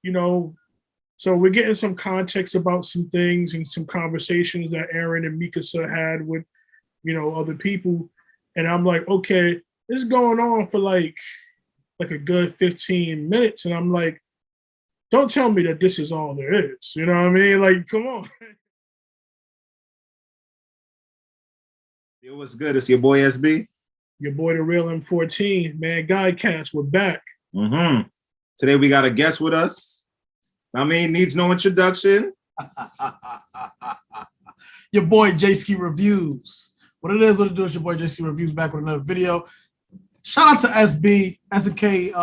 you know, so we're getting some context about some things and some conversations that Aaron and Mikasa had with, other people. And I'm like, okay, this is going on for like a good 15 minutes. And I'm like, don't tell me that this is all there is. You know what I mean? Like, come on. Yo, what's good? It's your boy SB. Your boy, the real M14, man. Guy Cast, we're back. Today we got a guest with us. Needs no introduction. Your boy JaySkeeteReviews. What it is, what it do is your boy JaySkeeteReviews back with another video. Shout out to SB, SK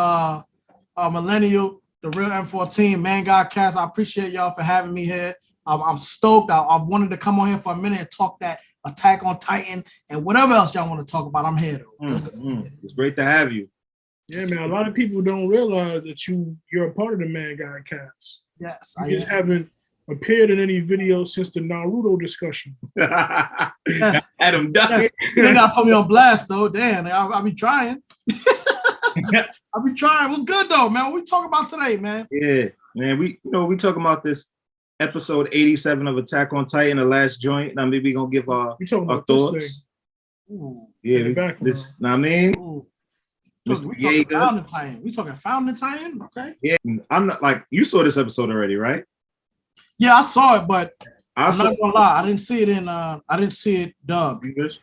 Millennial, the real M14, man, Guy Cast. I appreciate y'all for having me here. I'm stoked. I've wanted to come on here for a minute and talk that Attack on Titan and whatever else y'all want to talk about. I'm here though. It's great to have you. Yeah, man. A lot of people don't realize that you're a part of the Man Guy Cast. Yes, you just haven't appeared in any video since the Naruto discussion. Yes. Adam Duckett. You gotta put me on blast though. Damn, I'll be trying. I'll be trying. What's good though, man? What we talking about today, man? Yeah, man. We talking about this episode 87 of Attack on Titan, the last joint. Now maybe we gonna give our thoughts. Ooh, yeah, this. Know what I mean? Ooh. Mr. We talking Founding Titan. We talking Founding Titan, okay? Yeah, I'm not like you saw this episode already, right? Yeah, I saw it, but I'm not gonna lie, I didn't see it dubbed. English?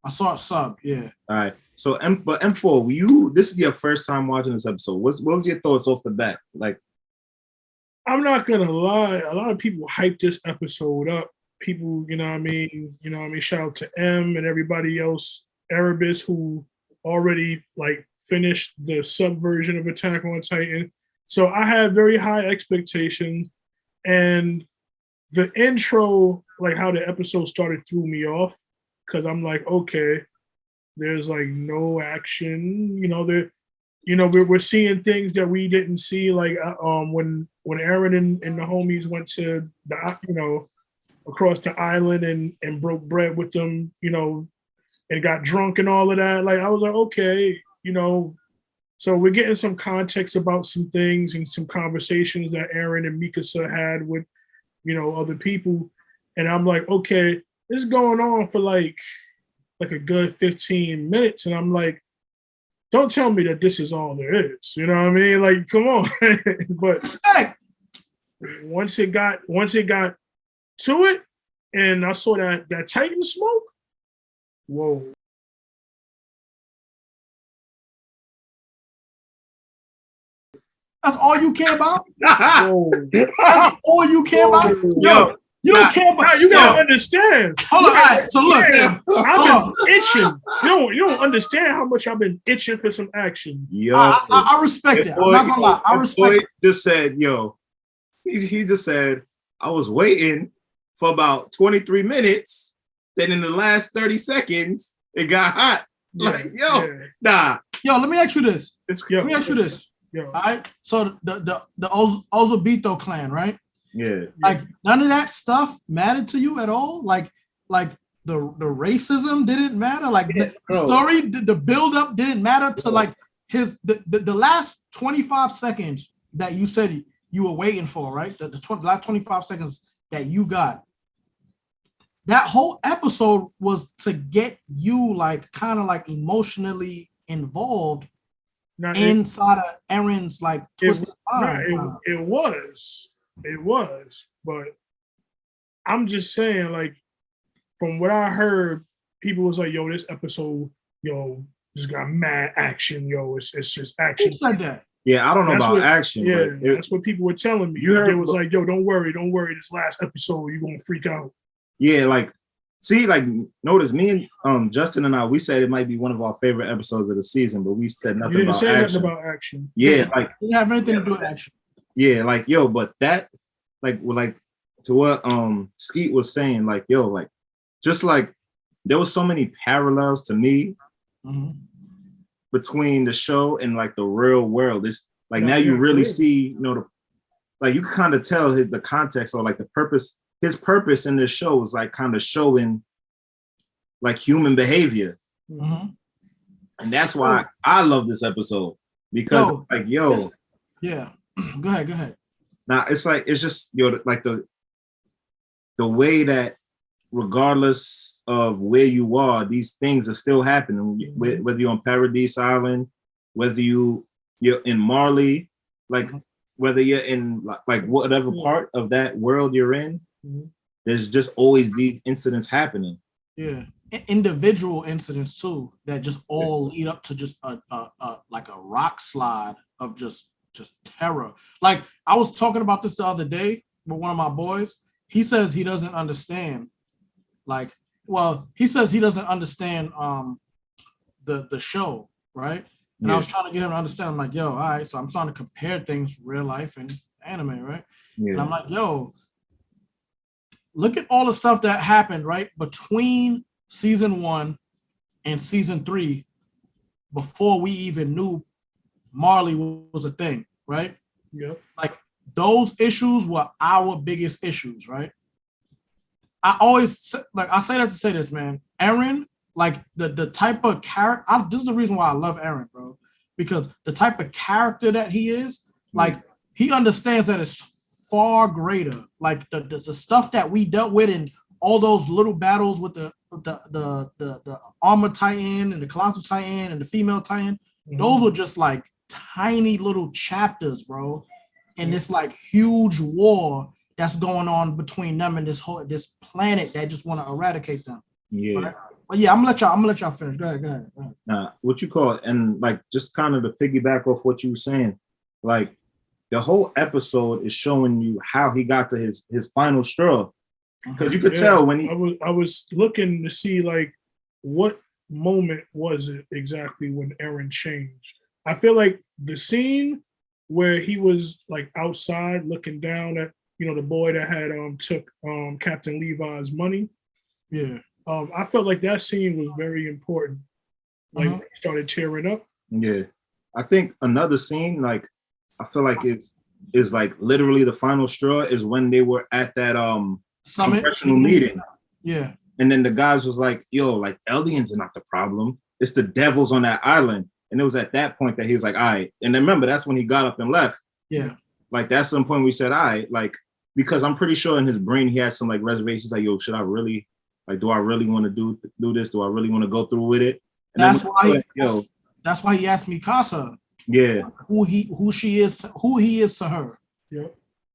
I saw it subbed, yeah. All right. So M4, this is your first time watching this episode. What was your thoughts off the bat? Like, I'm not gonna lie, a lot of people hype this episode up. People, you know what I mean? Shout out to M and everybody else, Erebus, who already like finished the sub version of Attack on Titan. So I had very high expectations. And the intro, like how the episode started, threw me off because I'm like, okay, there's like no action. We're seeing things that we didn't see, like when Aaron and the homies went to the across the island and broke bread with them, and got drunk and all of that. Like I was like, okay, So we're getting some context about some things and some conversations that Aaron and Mikasa had with, other people. And I'm like, okay, this is going on for like a good 15 minutes. And I'm like, don't tell me that this is all there is. You know what I mean? Like, come on. But once it got to it and I saw that Titan smoke, whoa. That's all you care about? That's all you care about? Yo, you don't care about. You gotta understand. Hold on. All right, so look, I've been itching. You don't understand how much I've been itching for some action. Yo, I respect it. I'm not gonna lie. I respect it. Just said, yo, he just said, I was waiting for about 23 minutes. Then in the last 30 seconds, it got hot. Nah. Yo, let me ask you this. Yeah. All right. So the Ozobito clan, right? Yeah. Like none of that stuff mattered to you at all? Like the racism didn't matter? Like the story, the build-up didn't matter to like the last 25 seconds that you said you were waiting for, right? The last 25 seconds that you got. That whole episode was to get you like kind of like emotionally involved inside of Aaron's like twisted mind. It was, but I'm just saying, like, from what I heard, people was like, "Yo, this episode, just got mad action, it's just action." Who said that? Yeah, I don't know about action. Yeah, that's what people were telling me. It was like, "Yo, don't worry, this last episode, you're gonna freak out." Yeah, like. See, like, notice me and Justin and I, we said it might be one of our favorite episodes of the season, but we said nothing about action. Nothing about action. Yeah, like it didn't have anything to do with action. Yeah, like but that, like to what Skeet was saying, like like just like there was so many parallels to me between the show and like the real world. It's like now you really see, like you can kind of tell the context or like the purpose. His purpose in this show is like kind of showing like human behavior. And that's why I love this episode because yeah. Go ahead. Now it's just like the way that regardless of where you are, these things are still happening. Mm-hmm. Whether you're on Paradise Island, whether you're in Marley, like mm-hmm. whether you're in like whatever part of that world you're in, mm-hmm. there's just always these incidents happening. Yeah, individual incidents too that just all lead up to just a like a rock slide of just terror. Like I was talking about this the other day with one of my boys. He says he doesn't understand. Like, well, he says he doesn't understand the show, right? And I was trying to get him to understand. I'm like, yo, all right. So I'm trying to compare things, real life and anime, right? Yeah. And I'm like, yo, look at all the stuff that happened, right? Between season 1 and season 3, before we even knew Marley was a thing, right? Yeah. Like those issues were our biggest issues, right? I always like I say that to say this, man. Eren, like the type of character. This is the reason why I love Eren, bro, because the type of character that he is, like he understands that it's far greater. Like the stuff that we dealt with in all those little battles with the armor Titan and the colossal Titan and the female Titan. Mm-hmm. Those were just like tiny little chapters, bro, in this like huge war that's going on between them and this planet that just want to eradicate them. Yeah. Right? But yeah, I'm gonna let y'all finish. Go ahead. Nah, what you call it, and like just kind of to piggyback off what you were saying, like the whole episode is showing you how he got to his final straw. Because you could tell when I was looking to see like what moment was it exactly when Eren changed. I feel like the scene where he was like outside looking down at the boy that had took Captain Levi's money. Yeah. I felt like that scene was very important. Like when he started tearing up. Yeah. I think another scene, like I feel like is like literally the final straw is when they were at that summit congressional meeting. Yeah. And then the guys was like, yo, like aliens are not the problem. It's the devils on that island. And it was at that point that he was like, all right. And then remember, that's when he got up and left. Yeah. Like that's some point we said, all right, like, because I'm pretty sure in his brain he had some like reservations, like, yo, should I really, like, do I really want to do this? Do I really want to go through with it? And that's why he asked Mikasa, who he is to her. Yeah.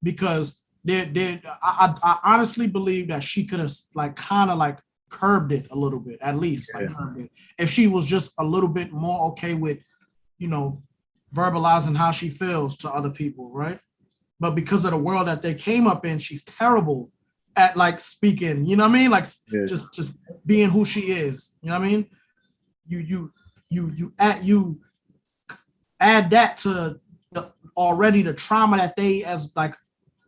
Because I honestly believe that she could have like kind of like curbed it a little bit, at least like curbed it. If she was just a little bit more okay with, verbalizing how she feels to other people, right? But because of the world that they came up in, she's terrible at like speaking, you know what I mean? Like just being who she is. You know what I mean? You add that to the trauma that they as like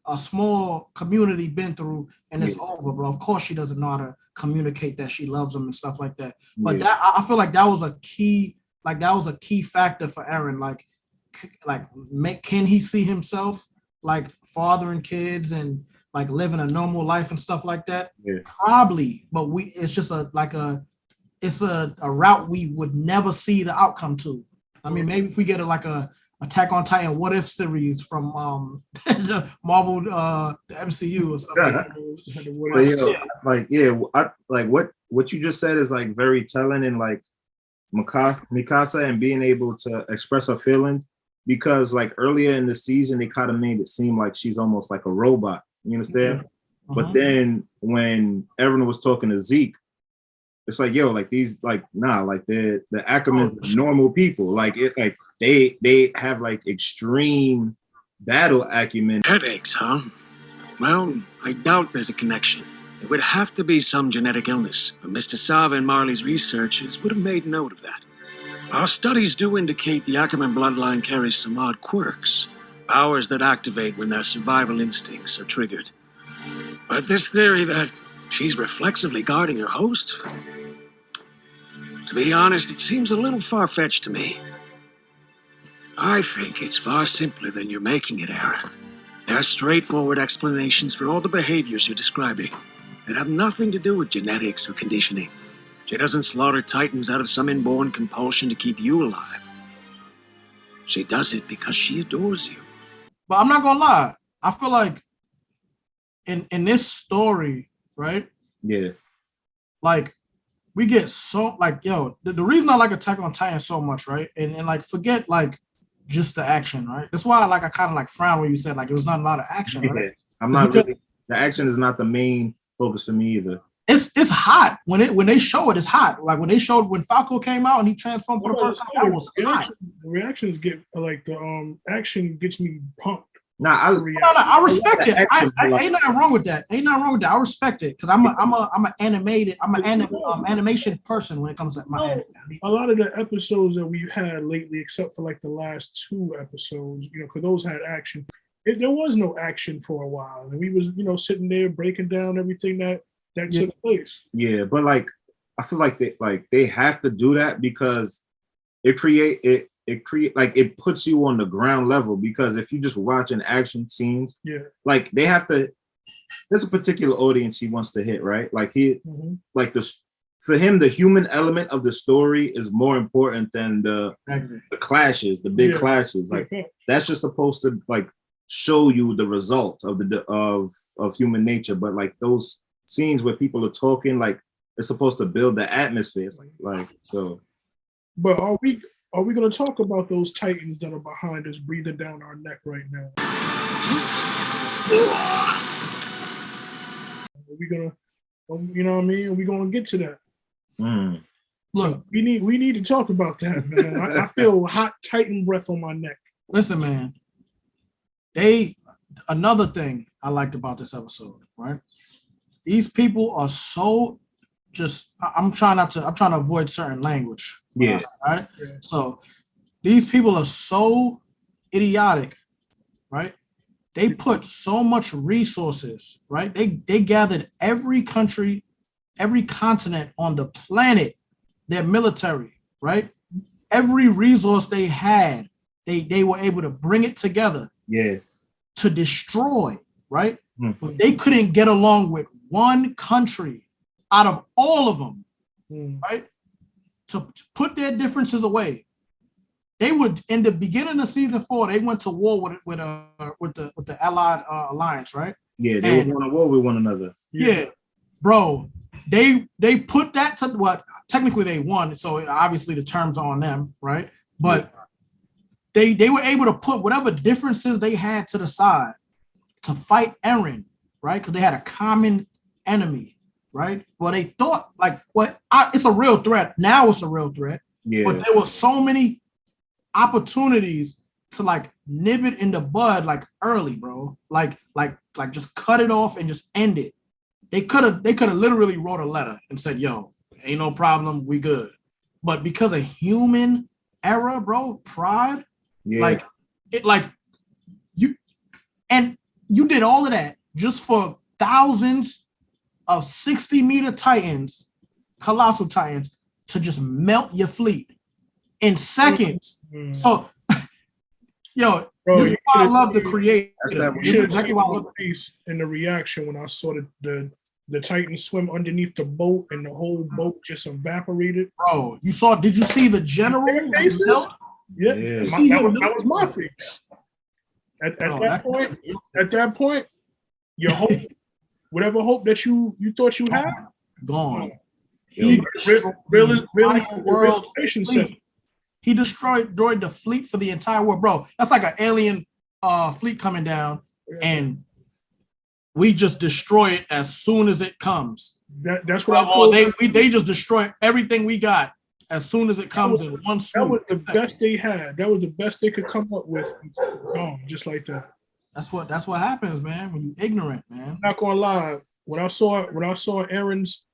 a small community been through, and it's over, bro. Of course she doesn't know how to communicate that she loves them and stuff like that. But that I feel like that was a key factor for Eren. Can he see himself like fathering kids and like living a normal life and stuff like that? Yeah. Probably, but it's just a route we would never see the outcome to. I mean, maybe if we get a Attack on Titan What If series from the Marvel the MCU or something. What you just said is like very telling, and like Mikasa and being able to express her feelings, because like earlier in the season they kind of made it seem like she's almost like a robot. You understand? Mm-hmm. But then when Eren was talking to Zeke, it's like, yo, like these, like, nah, like the Ackermans, normal people, like it, like they have like extreme battle acumen. Headaches, huh? Well, I doubt there's a connection. It would have to be some genetic illness, but Mr. Sava and Marley's researchers would have made note of that. Our studies do indicate the Ackerman bloodline carries some odd quirks, powers that activate when their survival instincts are triggered. But this theory that she's reflexively guarding her host, to be honest, it seems a little far-fetched to me. I think it's far simpler than you're making it, Eren. There are straightforward explanations for all the behaviors you're describing that have nothing to do with genetics or conditioning. She doesn't slaughter titans out of some inborn compulsion to keep you alive. She does it because she adores you. But I'm not gonna lie. I feel like in this story, right? Yeah. Like we get so like, yo, the reason I like Attack on Titan so much, right? And like forget like just the action, right? That's why I kind of like frown when you said like it was not a lot of action, right? I'm not really, the action is not the main focus for me either. It's hot when they show it. It's hot. Like when they showed when Falco came out and he transformed for the first time. That was hot. The reactions get like the action gets me pumped. Nah, I respect it. Ain't nothing wrong with that. I respect it because I'm an animation person when it comes to my anime. A lot of the episodes that we've had lately, except for like the last 2 episodes, because those had action. There was no action for a while, and we was sitting there breaking down everything that took place. Yeah, but like I feel like they have to do that because it puts you on the ground level, because if you just watching action scenes, like they have to, there's a particular audience he wants to hit, right? Like like for him, the human element of the story is more important than the clashes, the big clashes. Like that's just supposed to like show you the result of of human nature. But like those scenes where people are talking, like it's supposed to build the atmosphere. Like so. But are we going to talk about those titans that are behind us, breathing down our neck right now? Are we going to, Are we going to get to that? Look, we need to talk about that, man. I feel hot titan breath on my neck. Listen, man. Another thing I liked about this episode, right? These people are so I'm trying to avoid certain language. Yeah. Right. So these people are so idiotic, right? They put so much resources, right? They gathered every country, every continent on the planet, their military, right? Every resource they had, they were able to bring it together. Yeah. To destroy, right? But they couldn't get along with one country out of all of them, right? To put their differences away. They would, in the beginning of season 4, they went to war with the Allied Alliance, right? Yeah, they were going to war with one another. Yeah, bro. They put that to what technically they won, so obviously the terms are on them, right? But they were able to put whatever differences they had to the side to fight Eren, right? Because they had a common enemy, right? Well, they thought like, it's a real threat. Now it's a real threat. Yeah. But there were so many opportunities to like nib it in the bud like early, bro. Like just cut it off and just end it. They could have literally wrote a letter and said, "Yo, ain't no problem, we good." But because of human error, bro, pride, you did all of that just for thousands of 60-meter titans, colossal titans, to just melt your fleet in seconds. So, yo, bro, this is why I love the creator. This is exactly why I love the piece in the reaction when I saw the Titan swim underneath the boat and the whole boat just evaporated. Bro, did you see the general? Yeah. That was my face. At that point, your hope, whatever hope that you thought you had, gone. He really world he destroyed the fleet for the entire world, bro. That's like an alien fleet coming down, and we just destroy it as soon as it comes. That's what I told they just destroy everything we got as soon as it comes in one swoop. That was the best they had. That was the best they could come up with. Just like that. That's what happens, man. When you ignorant, man. I'm not gonna lie. When I saw Eren's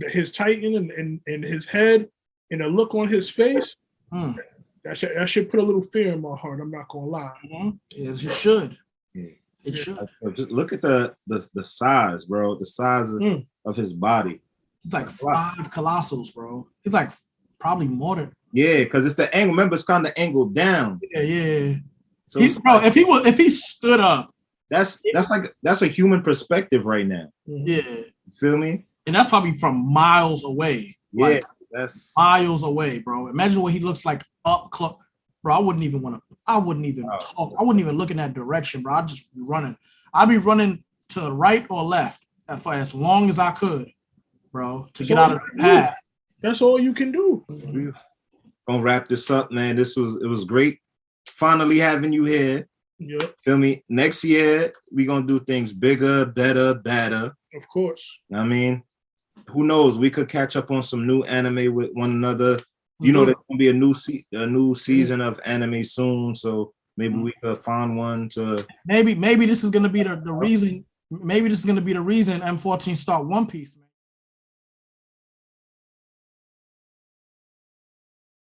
his Titan and his head and the look on his face, that should put a little fear in my heart. I'm not gonna lie. Yes, you should. It should. Just look at the size, bro. The size of his body. He's like 5 colossals, bro. He's like probably more than. Yeah, because it's the angle. Remember, it's kind of angled down. Yeah. So if he stood up, that's a human perspective right now. Yeah. You feel me? And that's probably from miles away. Yeah, that's miles away, bro. Imagine what he looks like up close. bro, I wouldn't even talk. I wouldn't even look in that direction, bro. I'd just be running. I'd be running to the right or left for as long as I could, bro, to get out of the path. That's all you can do. We're gonna wrap this up, man. It was great finally having you here. Yep. Feel me? Next year, we're gonna do things bigger, better, badder. Of course. I mean, who knows? We could catch up on some new anime with one another. You know, there's gonna be a new season of anime soon, so maybe we could find one to. Maybe this is gonna be the reason. Maybe this is gonna be the reason M14 start One Piece.